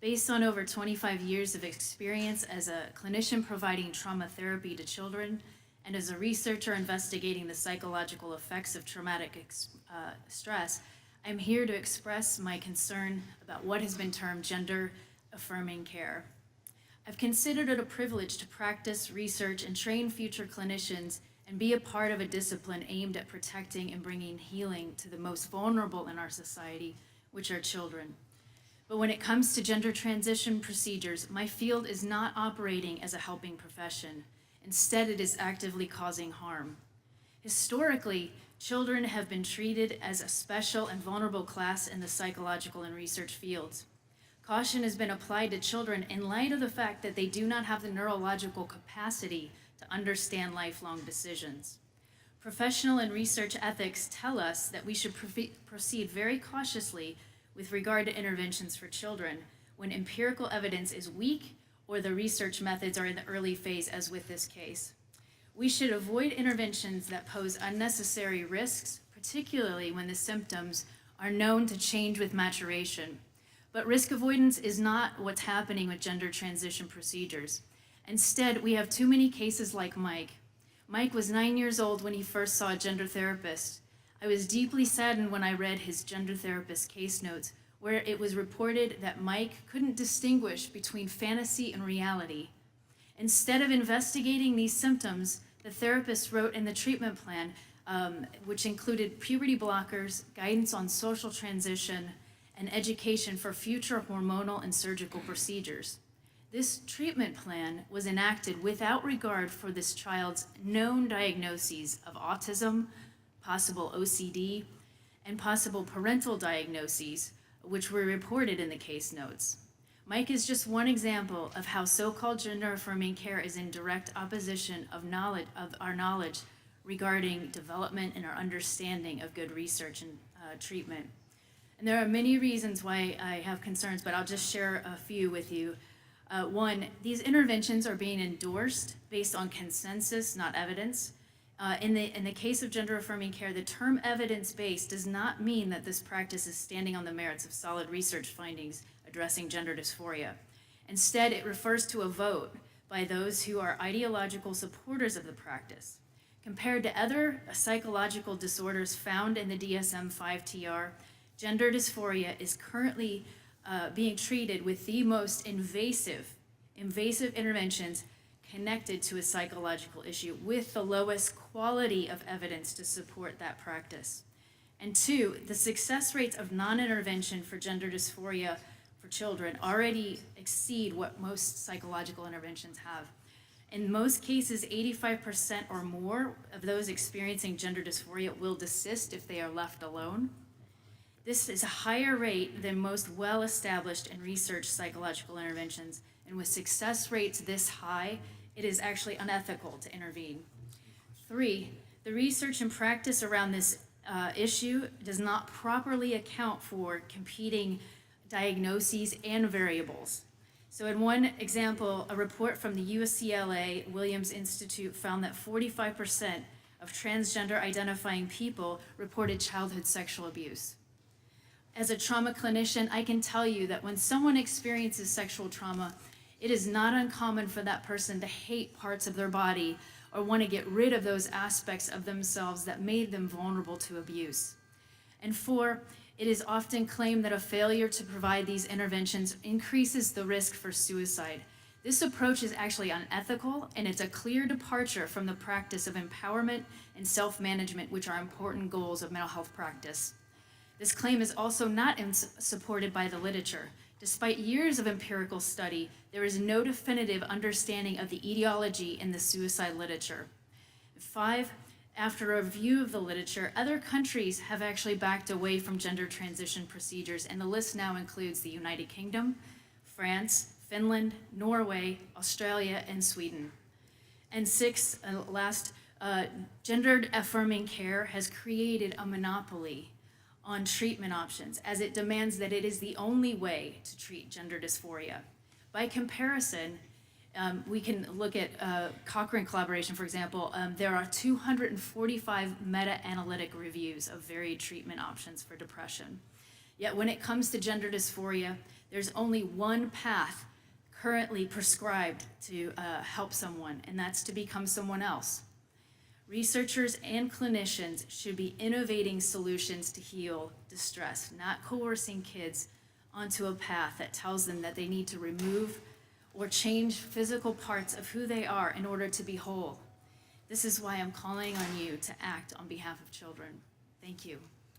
Based on over 25 years of experience as a clinician providing trauma therapy to children and as a researcher investigating the psychological effects of traumatic stress, I'm here to express my concern about what has been termed gender-affirming care. I've considered it a privilege to practice, research, and train future clinicians and be a part of a discipline aimed at protecting and bringing healing to the most vulnerable in our society, which are children. But when it comes to gender transition procedures, my field is not operating as a helping profession. Instead, it is actively causing harm. Historically, children have been treated as a special and vulnerable class in the psychological and research fields. Caution has been applied to children in light of the fact that they do not have the neurological capacity to understand lifelong decisions. Professional and research ethics tell us that we should proceed very cautiously with regard to interventions for children when empirical evidence is weak or the research methods are in the early phase, as with this case. We should avoid interventions that pose unnecessary risks, particularly when the symptoms are known to change with maturation. But risk avoidance is not what's happening with gender transition procedures. Instead, we have too many cases like Mike. Mike was 9 years old when he first saw a gender therapist. I was deeply saddened when I read his gender therapist case notes, where it was reported that Mike couldn't distinguish between fantasy and reality. Instead of investigating these symptoms, the therapist wrote in the treatment plan, which included puberty blockers, guidance on social transition, and education for future hormonal and surgical procedures. This treatment plan was enacted without regard for this child's known diagnoses of autism, possible OCD, and possible parental diagnoses, which were reported in the case notes. Mike is just one example of how so-called gender-affirming care is in direct opposition of our knowledge regarding development and our understanding of good research and treatment. And there are many reasons why I have concerns, but I'll just share a few with you. One, these interventions are being endorsed based on consensus, not evidence. In the case of gender-affirming care, the term evidence-based does not mean that this practice is standing on the merits of solid research findings addressing gender dysphoria. Instead, it refers to a vote by those who are ideological supporters of the practice. Compared to other psychological disorders found in the DSM-5 TR, gender dysphoria is currently being treated with the most invasive interventions connected to a psychological issue with the lowest quality of evidence to support that practice. And two, the success rates of non-intervention for gender dysphoria for children already exceed what most psychological interventions have. In most cases, 85% or more of those experiencing gender dysphoria will desist if they are left alone. This is a higher rate than most well-established and researched psychological interventions, and with success rates this high, it is actually unethical to intervene. Three, the research and practice around this issue does not properly account for competing diagnoses and variables. So in one example, a report from the UCLA Williams Institute found that 45% of transgender identifying people reported childhood sexual abuse. As a trauma clinician, I can tell you that when someone experiences sexual trauma, it is not uncommon for that person to hate parts of their body or want to get rid of those aspects of themselves that made them vulnerable to abuse. And four, it is often claimed that a failure to provide these interventions increases the risk for suicide. This approach is actually unethical, and it's a clear departure from the practice of empowerment and self-management, which are important goals of mental health practice. This claim is also not supported by the literature. Despite years of empirical study, there is no definitive understanding of the etiology in the suicide literature. Five, after a review of the literature, other countries have actually backed away from gender transition procedures, and the list now includes the United Kingdom, France, Finland, Norway, Australia, and Sweden. And six, gender-affirming care has created a monopoly on treatment options, as it demands that it is the only way to treat gender dysphoria. By comparison, we can look at Cochrane collaboration, for example. There are 245 meta-analytic reviews of varied treatment options for depression. Yet when it comes to gender dysphoria, There's only one path currently prescribed to help someone, and that's to become someone else. Researchers and clinicians should be innovating solutions to heal distress, not coercing kids onto a path that tells them that they need to remove or change physical parts of who they are in order to be whole. This is why I'm calling on you to act on behalf of children. Thank you.